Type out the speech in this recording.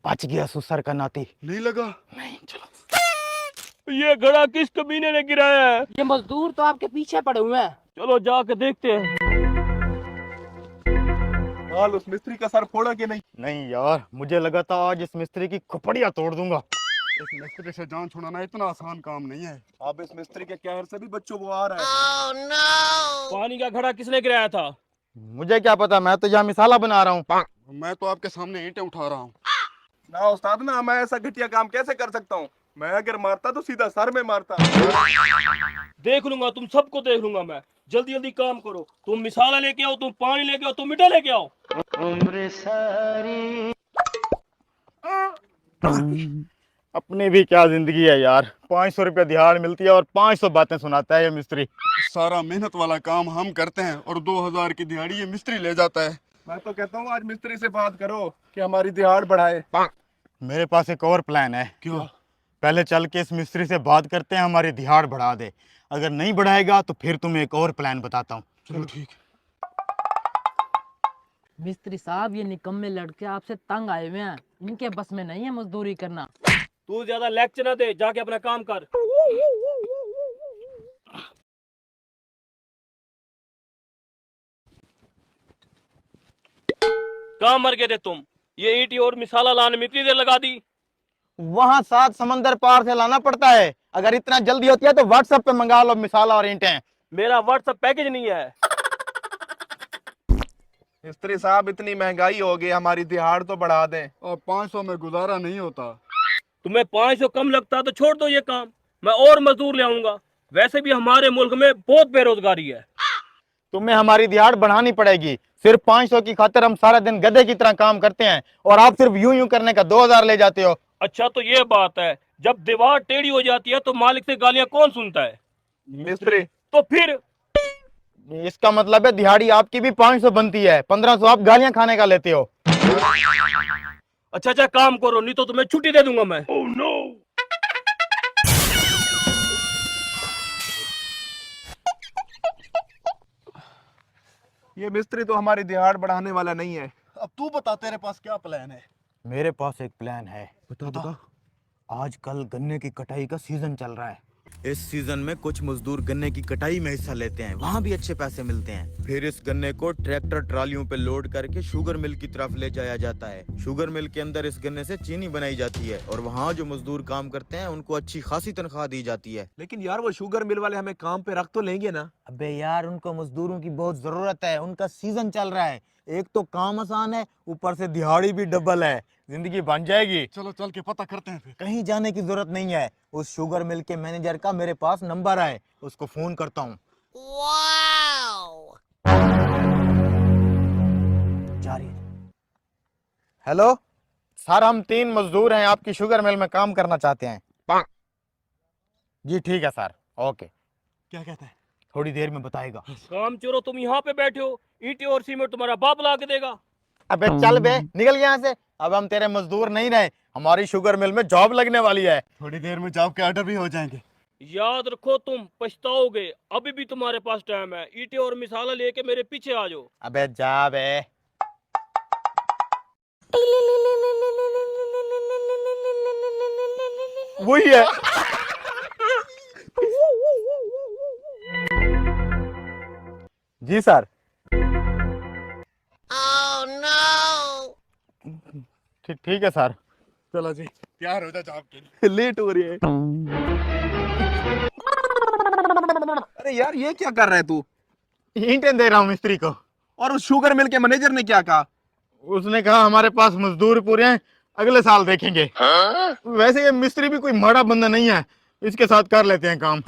बच गया सुसर का नाती। नहीं लगा? नहीं, चलो। ये घड़ा किस कमीने ने गिराया है? ये मजदूर तो आपके पीछे पड़े हुए हैं। चलो जाके देखते हैं। हाल उस मिस्त्री का सर फोड़ा कि नहीं? नहीं यार, मुझे लगा था आज इस मिस्त्री की खोपड़ियां तोड़ दूंगा। इस मिस्त्री से जान छुड़ाना इतना आसान काम नहीं है। अब इस मिस्त्री के कहर से भी बच्चों को आ रहा है। पानी का घड़ा किसने गिराया था? मुझे क्या पता, मैं तो यहाँ मिसाला बना रहा हूँ। मैं तो आपके सामने ईंटें उठा रहा हूँ। ना उस्ताद ना, मैं ऐसा घटिया काम कैसे कर सकता हूँ? मैं अगर मारता तो सीधा सर में मारता। देख लूंगा, तुम सबको देख लूंगा मैं। जल्दी जल्दी काम करो। तुम मिसाला लेके आओ, तुम पानी लेके आओ, तुम मिठा लेके आओ। अपनी भी क्या जिंदगी है यार, 500 रुपया दिहाड़ मिलती है और 500 बातें सुनाता है ये मिस्त्री। सारा मेहनत वाला काम हम करते हैं और 2000 की दिहाड़ी ये मिस्त्री ले जाता है। मैं तो कहता हूँ आज मिस्त्री से बात करो कि हमारी दिहाड़ बढ़ाए। मेरे पास एक और प्लान है। क्यों? पहले चल के इस मिस्त्री से बात करते हैं, हमारी दिहाड़ बढ़ा दे। अगर नहीं बढ़ाएगा तो फिर तुम्हें एक और प्लान बताता हूँ। चलो ठीक। मिस्त्री साहब, ये निकम्मे लड़के आपसे तंग आए हुए हैं। इनके बस में नहीं है मजदूरी करना। तू ज्यादा लेक्चर ना दे, जाके अपना काम कर। कहाँ मर गए थे तुम? ये ईंटी और मिसाला लाने में इतनी देर लगा दी। वहाँ 7 समंदर पार से लाना पड़ता है। अगर इतना जल्दी होती है तो व्हाट्सएप पे मंगा लो मिसाला और ईंटें। मेरा व्हाट्सएप पैकेज नहीं है। मिस्त्री साहब इतनी महंगाई हो गई, हमारी दिहाड़ तो बढ़ा दें। और 500 में गुजारा नहीं होता। तुम्हें 500 कम लगता तो छोड़ दो ये काम, मैं और मजदूर ले आऊंगा। वैसे भी हमारे मुल्क में बहुत बेरोजगारी है। तुम्हें हमारी दिहाड़ बढ़ानी पड़ेगी। सिर्फ 500 की खातिर हम सारा दिन गधे की तरह काम करते हैं और आप सिर्फ यूं यूं करने का 2000 ले जाते हो। अच्छा तो ये बात है, जब दीवार टेढ़ी हो जाती है तो मालिक से गालियां कौन सुनता है? मिस्त्री। तो फिर इसका मतलब है दिहाड़ी आपकी भी 500 बनती है, 1500 आप गालियां खाने का लेते हो। अच्छा अच्छा काम करो, नहीं तो तुम्हें छुट्टी दे दूंगा मैं। oh, no. ये मिस्त्री तो हमारी दिहाड़ बढ़ाने वाला नहीं है। अब तू बता, तेरे पास क्या प्लान है? मेरे पास एक प्लान है। बता। आजकल गन्ने की कटाई का सीजन चल रहा है। इस सीजन में कुछ मजदूर गन्ने की कटाई में हिस्सा लेते हैं, वहाँ भी अच्छे पैसे मिलते हैं। फिर इस गन्ने को ट्रैक्टर ट्रालियों पे लोड करके शुगर मिल की तरफ ले जाया जाता है। शुगर मिल के अंदर इस गन्ने से चीनी बनाई जाती है और वहाँ जो मजदूर काम करते हैं उनको अच्छी खासी तनख्वाह दी जाती है। लेकिन यार वो शुगर मिल वाले हमें काम पे रख तो लेंगे ना? अबे यार, उनको मजदूरों की बहुत जरूरत है, उनका सीजन चल रहा है। एक तो काम आसान है, ऊपर से दिहाड़ी भी डबल है, जिंदगी बन जाएगी। चलो चल के पता करते हैं फिर। कहीं जाने की जरूरत नहीं है। उस शुगर मिल के मैनेजर का मेरे पास नंबर है, उसको फोन करता हूँ। जा रही है। हेलो सर, हम 3 मजदूर हैं, आपकी शुगर मिल में काम करना चाहते हैं। जी ठीक है सर, ओके। क्या कहता है? थोड़ी देर में बताएगा। काम चोरो, तुम यहाँ पे बैठे हो, ईंटें और सीमेंट तुम्हारा बाप ला के देगा। अबे चल बे, निकल यहाँ से। अब हम तेरे मजदूर नहीं रहे, हमारी शुगर मिल में जॉब लगने वाली है। थोड़ी देर में जॉब के ऑर्डर भी हो जाएंगे। याद रखो, तुम पछताओगे। अभी भी तुम्हारे पास टाइम है। ईंटें और मिसाला लेके मेरे पीछे आ जाओ। अबे जा बे। वही है। जी सर। ठीक है सर। चलो जी, तैयार हो जा जॉब के लिए। लेट हो रही है। अरे यार ये क्या कर रहा है तू? ईंटें दे रहा हूँ मिस्त्री को। और उस शुगर मिल के मैनेजर ने क्या कहा? उसने कहा हमारे पास मजदूर पूरे हैं, अगले साल देखेंगे। वैसे ये मिस्त्री भी कोई माड़ा बंदा नहीं है, इसके साथ कर लेते हैं काम।